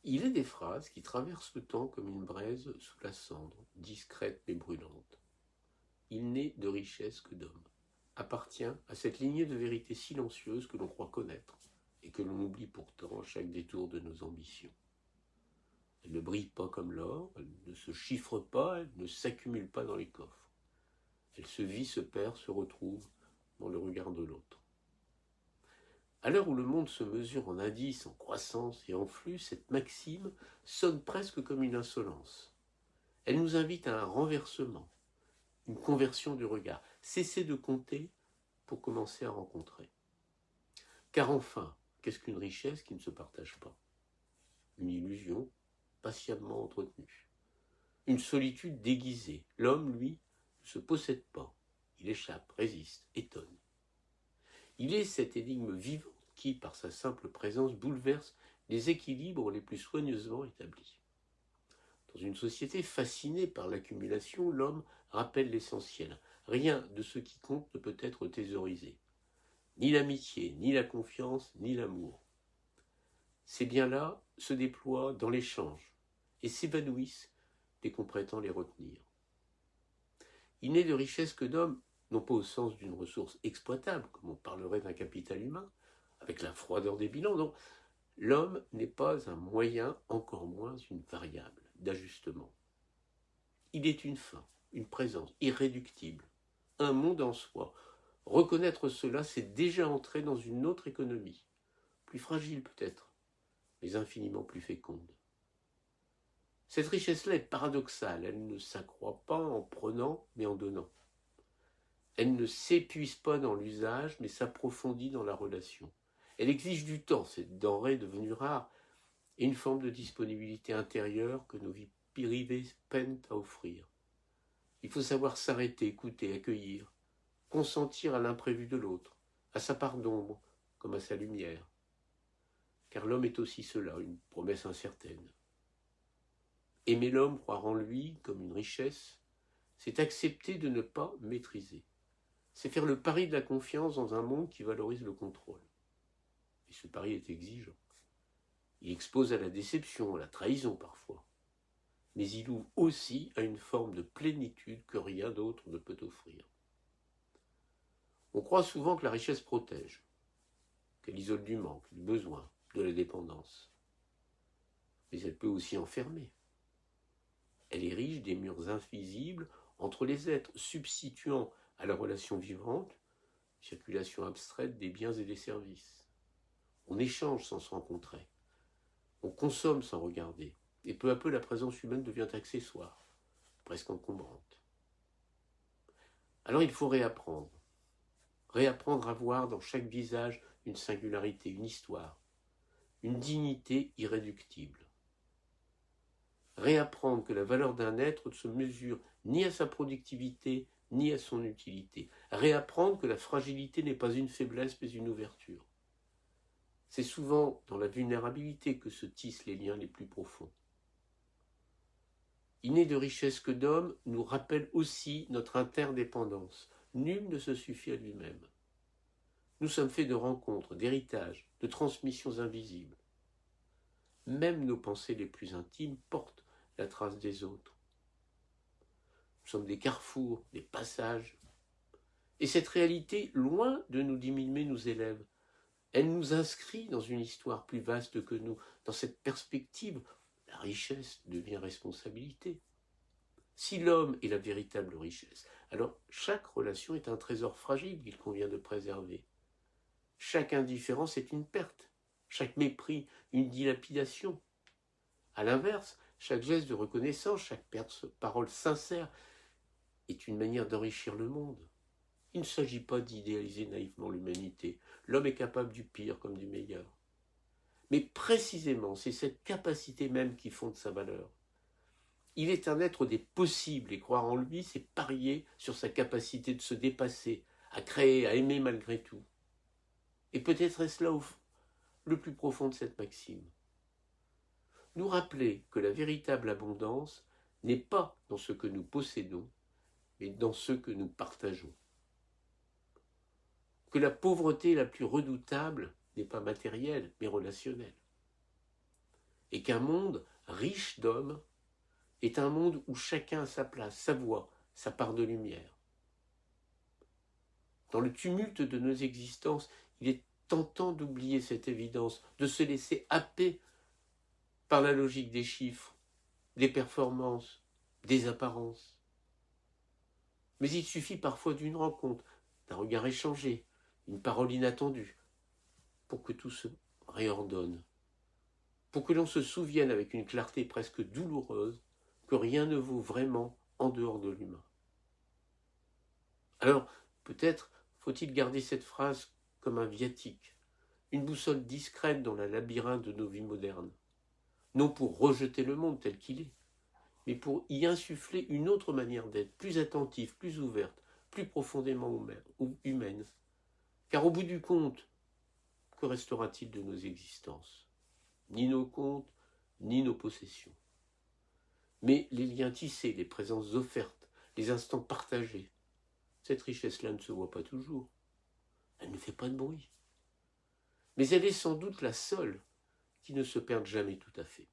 Il est des phrases qui traversent le temps comme une braise sous la cendre, discrète mais brûlante. Il n'est de richesse que d'homme, appartient à cette lignée de vérité silencieuse que l'on croit connaître et que l'on oublie pourtant à chaque détour de nos ambitions. Elle ne brille pas comme l'or, elle ne se chiffre pas, elle ne s'accumule pas dans les coffres. Elle se vit, se perd, se retrouve dans le regard de l'autre. À l'heure où le monde se mesure en indices, en croissance et en flux, cette maxime sonne presque comme une insolence. Elle nous invite à un renversement, une conversion du regard. Cesser de compter pour commencer à rencontrer. Car enfin, qu'est-ce qu'une richesse qui ne se partage pas? Une illusion patiemment entretenue. Une solitude déguisée. L'homme, lui, ne se possède pas. Il échappe, résiste, étonne. Il est cette énigme vivante qui, par sa simple présence, bouleverse les équilibres les plus soigneusement établis. Dans une société fascinée par l'accumulation, l'homme rappelle l'essentiel. Rien de ce qui compte ne peut être thésaurisé. Ni l'amitié, ni la confiance, ni l'amour. Ces biens-là se déploient dans l'échange et s'évanouissent dès qu'on prétend les retenir. Il n'est de richesse que d'homme, non pas au sens d'une ressource exploitable, comme on parlerait d'un capital humain, avec la froideur des bilans, non. L'homme n'est pas un moyen, encore moins une variable d'ajustement. Il est une fin, une présence irréductible, un monde en soi. Reconnaître cela, c'est déjà entrer dans une autre économie, plus fragile peut-être, mais infiniment plus féconde. Cette richesse-là est paradoxale, elle ne s'accroît pas en prenant, mais en donnant. Elle ne s'épuise pas dans l'usage, mais s'approfondit dans la relation. Elle exige du temps, cette denrée devenue rare, et une forme de disponibilité intérieure que nos vies privées peinent à offrir. Il faut savoir s'arrêter, écouter, accueillir, consentir à l'imprévu de l'autre, à sa part d'ombre comme à sa lumière. Car l'homme est aussi cela, une promesse incertaine. Aimer l'homme, croire en lui comme une richesse, c'est accepter de ne pas maîtriser. C'est faire le pari de la confiance dans un monde qui valorise le contrôle. Et ce pari est exigeant. Il expose à la déception, à la trahison parfois. Mais il ouvre aussi à une forme de plénitude que rien d'autre ne peut offrir. On croit souvent que la richesse protège, qu'elle isole du manque, du besoin, de la dépendance. Mais elle peut aussi enfermer. Elle érige des murs invisibles entre les êtres, substituant à la relation vivante, circulation abstraite des biens et des services. On échange sans se rencontrer. On consomme sans regarder. Et peu à peu, la présence humaine devient accessoire, presque encombrante. Alors il faut réapprendre. Réapprendre à voir dans chaque visage une singularité, une histoire, une dignité irréductible. Réapprendre que la valeur d'un être ne se mesure ni à sa productivité, ni à son utilité. Réapprendre que la fragilité n'est pas une faiblesse, mais une ouverture. C'est souvent dans la vulnérabilité que se tissent les liens les plus profonds. Il n'est de richesse que d'homme nous rappelle aussi notre interdépendance. Nul ne se suffit à lui-même. Nous sommes faits de rencontres, d'héritages, de transmissions invisibles. Même nos pensées les plus intimes portent la trace des autres. Nous sommes des carrefours, des passages. Et cette réalité, loin de nous diminuer, nous élève. Elle nous inscrit dans une histoire plus vaste que nous. Dans cette perspective, la richesse devient responsabilité. Si l'homme est la véritable richesse, alors chaque relation est un trésor fragile qu'il convient de préserver. Chaque indifférence est une perte, chaque mépris une dilapidation. A l'inverse, chaque geste de reconnaissance, chaque parole sincère est une manière d'enrichir le monde. Il ne s'agit pas d'idéaliser naïvement l'humanité. L'homme est capable du pire comme du meilleur. Mais précisément, c'est cette capacité même qui fonde sa valeur. Il est un être des possibles et croire en lui, c'est parier sur sa capacité de se dépasser, à créer, à aimer malgré tout. Et peut-être est-ce là le plus profond de cette maxime. Nous rappeler que la véritable abondance n'est pas dans ce que nous possédons, mais dans ce que nous partageons. Que la pauvreté la plus redoutable n'est pas matérielle, mais relationnelle. et qu'un monde riche d'hommes est un monde où chacun a sa place, sa voix, sa part de lumière. Dans le tumulte de nos existences, il est tentant d'oublier cette évidence, de se laisser happer par la logique des chiffres, des performances, des apparences. Mais il suffit parfois d'une rencontre, d'un regard échangé, une parole inattendue, pour que tout se réordonne, pour que l'on se souvienne avec une clarté presque douloureuse que rien ne vaut vraiment en dehors de l'humain. Alors, peut-être faut-il garder cette phrase comme un viatique, une boussole discrète dans le labyrinthe de nos vies modernes, non pour rejeter le monde tel qu'il est, mais pour y insuffler une autre manière d'être, plus attentive, plus ouverte, plus profondément humaine. Car au bout du compte, que restera-t-il de nos existences? Ni nos comptes, ni nos possessions. Mais les liens tissés, les présences offertes, les instants partagés, cette richesse-là ne se voit pas toujours. Elle ne fait pas de bruit. Mais elle est sans doute la seule qui ne se perde jamais tout à fait.